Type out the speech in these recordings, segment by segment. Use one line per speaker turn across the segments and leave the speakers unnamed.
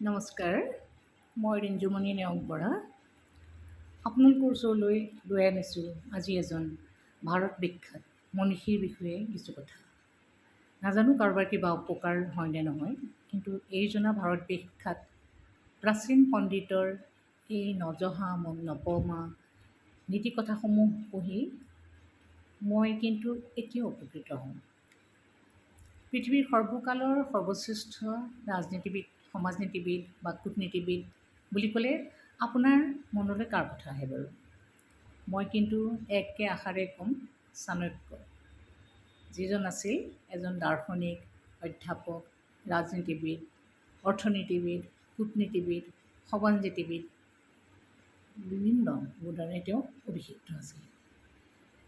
নমস্কাৰ, মই ৰিঞ্জুমণি নেওগ বৰা। আপোনালোকৰ ওচৰলৈ লৈ আনিছোঁ আজি এজন ভাৰত বিখ্যাত মনীষীৰ বিষয়ে কিছু কথা। নাজানো কাৰোবাৰ কিবা উপকাৰ হয়নে নহয়, কিন্তু এইজনা ভাৰত বিখ্যাত প্ৰাচীন পণ্ডিতৰ এই নজহা নপমা নীতি কথাসমূহ পঢ়ি মই কিন্তু এতিয়াও উপকৃত হওঁ। পৃথিৱীৰ সৰ্বকালৰ সৰ্বশ্ৰেষ্ঠ ৰাজনীতিবিদ, সমাজনীতিবিদ বা কূটনীতিবিদ বুলি ক'লে আপোনাৰ মনলৈ কাৰ কথা আহে বাৰু? মই কিন্তু একে আশাৰে ক'ম চাণক্য, যিজন আছিল এজন দাৰ্শনিক, অধ্যাপক, ৰাজনীতিবিদ, অৰ্থনীতিবিদ, কূটনীতিবিদ, সমাজনীতিবিদ, বিভিন্ন গুণেৰে তেওঁ অভিষিক্ত আছিল।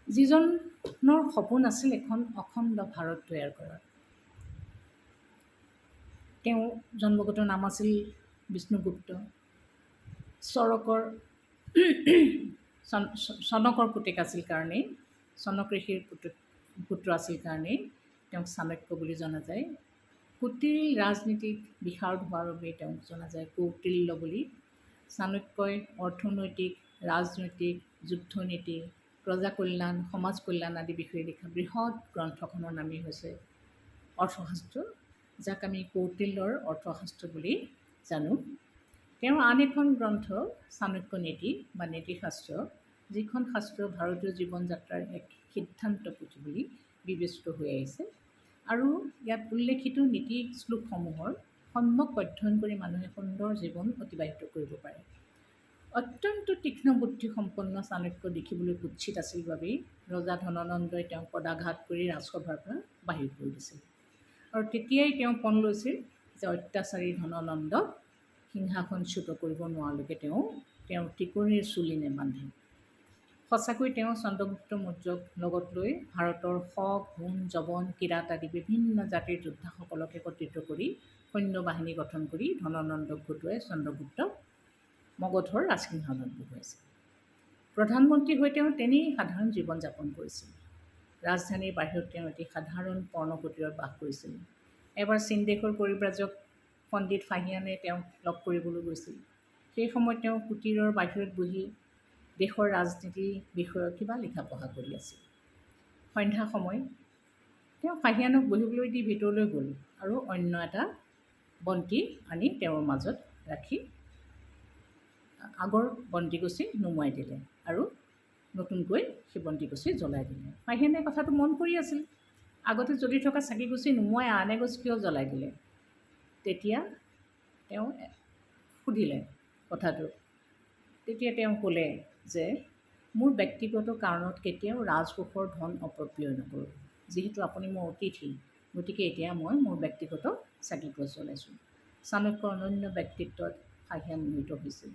যিজনৰ সপোন আছিল এখন অখণ্ড ভাৰত তৈয়াৰ কৰা। তেওঁ জন্মগত নাম আছিল বিষ্ণুগুপ্ত। চনকৰ পুতেক আছিল কাৰণেই, চনক ঋষিৰ পুত্ৰ আছিল কাৰণেই তেওঁক চাণক্য বুলি জনা যায়। কুটিল ৰাজনীতিক বিশাৰদ হোৱাৰ বাবে তেওঁক জনা যায় কৌটিল্য বুলি। চাণক্যই অৰ্থনৈতিক, ৰাজনৈতিক, যুদ্ধনীতি, প্ৰজা কল্যাণ, সমাজ কল্যাণ আদি বিষয়ে লিখা বৃহৎ গ্ৰন্থখনৰ নামেই হৈছে অৰ্থশাস্ত্ৰ, যাক আমি কৌটিল্যৰ অৰ্থশাস্ত্ৰ বুলি জানো। তেওঁৰ আন এখন গ্ৰন্থ চাণক্য নীতি বা নীতিশাস্ত্ৰ, যিখন শাস্ত্ৰ ভাৰতীয় জীৱন যাত্ৰাৰ এক সিদ্ধান্ত পুথি বুলি বিবেচিত হৈ আহিছে। আৰু ইয়াত উল্লেখিত নীতি শ্লোকসমূহৰ সম্যক অধ্যয়ন কৰি মানুহে সুন্দৰ জীৱন অতিবাহিত কৰিব পাৰে। অত্যন্ত তীক্ষ্ণ বুদ্ধিসম্পন্ন চাণক্য দেখিবলৈ কুৎসিত আছিল বাবেই ৰজা ধননন্দই তেওঁক পদাঘাত কৰি ৰাজসভাৰ পৰা বাহিৰ কৰি দিছিল। আৰু তেতিয়াই তেওঁ পণ লৈছিল যে অত্যাচাৰী ধননন্দক সিংহাসনচ্যুত কৰিব নোৱাৰালৈকে তেওঁৰ টিকনিৰ চুলি নেবান্ধে। সঁচাকৈ তেওঁ চন্দ্ৰগুপ্ত মৌৰ্যক লগত লৈ ভাৰতৰ শক, হুণ, যৱন, কিৰাত আদি বিভিন্ন জাতিৰ যোদ্ধাসকলক একত্ৰিত কৰি সৈন্যবাহিনী গঠন কৰি ধননন্দক গোটোৱাই চন্দ্ৰগুপ্তক মগধৰ ৰাজসিংহাসনত বহুৱাইছিল। প্ৰধানমন্ত্ৰী হৈ তেওঁ তেনেই সাধাৰণ জীৱন যাপন কৰিছিল। ৰাজধানীৰ বাহিৰত তেওঁ এটি সাধাৰণ পৰ্ণকুটীৰত বাস কৰিছিল। এবাৰ চীন দেশৰ পৰিব্ৰাজক পণ্ডিত ফাহিয়ানে তেওঁক লগ কৰিবলৈ গৈছিল। সেই সময়ত তেওঁ কুটীৰৰ বাহিৰত বহি দেশৰ ৰাজনীতি বিষয়ক কিবা লিখা পঢ়া কৰি আছিল। সন্ধ্যা সময় তেওঁ ফাহিয়ানক বহিবলৈ দি ভিতৰলৈ গ'ল আৰু অন্য এটা বন্তি আনি তেওঁৰ মাজত ৰাখি আগৰ বন্তিগছি নুমুৱাই দিলে আৰু নতুনকৈ সেই বন্তিগছি জ্বলাই দিলে। ফাহিয়ানে কথাটো মন কৰি আছিল, আগতে জ্বলি থকা চাকিগছি নুমুৱাই আন এগছ কিয় জ্বলাই দিলে। তেতিয়া তেওঁ সুধিলে কথাটো। তেতিয়া তেওঁ ক'লে যে মোৰ ব্যক্তিগত কাৰণত কেতিয়াও ৰাজকোষৰ ধন অপব্যয় নকৰোঁ। যিহেতু আপুনি মোৰ অতিথি, গতিকে এতিয়া মই মোৰ ব্যক্তিগত চাকিগছ জ্বলাইছোঁ। চাণক্যৰ অনন্য ব্যক্তিত্বত ফাহিয়ান মোহিত হৈছিল।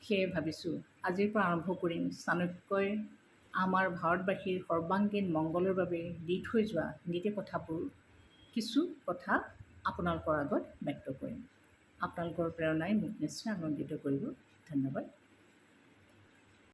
সেয়ে ভাবিছোঁ আজিৰ পৰা আৰম্ভ কৰিম চাণক্যই আমাৰ ভাৰতবাসীৰ সৰ্বাংগীন মংগলৰ বাবে দি থৈ যোৱা নীতি কথাবোৰ কিছু কথা আপোনালোকৰ আগত ব্যক্ত কৰিম। আপোনালোকৰ প্ৰেৰণাই মোক নিশ্চয় আনন্দিত কৰিব। ধন্যবাদ।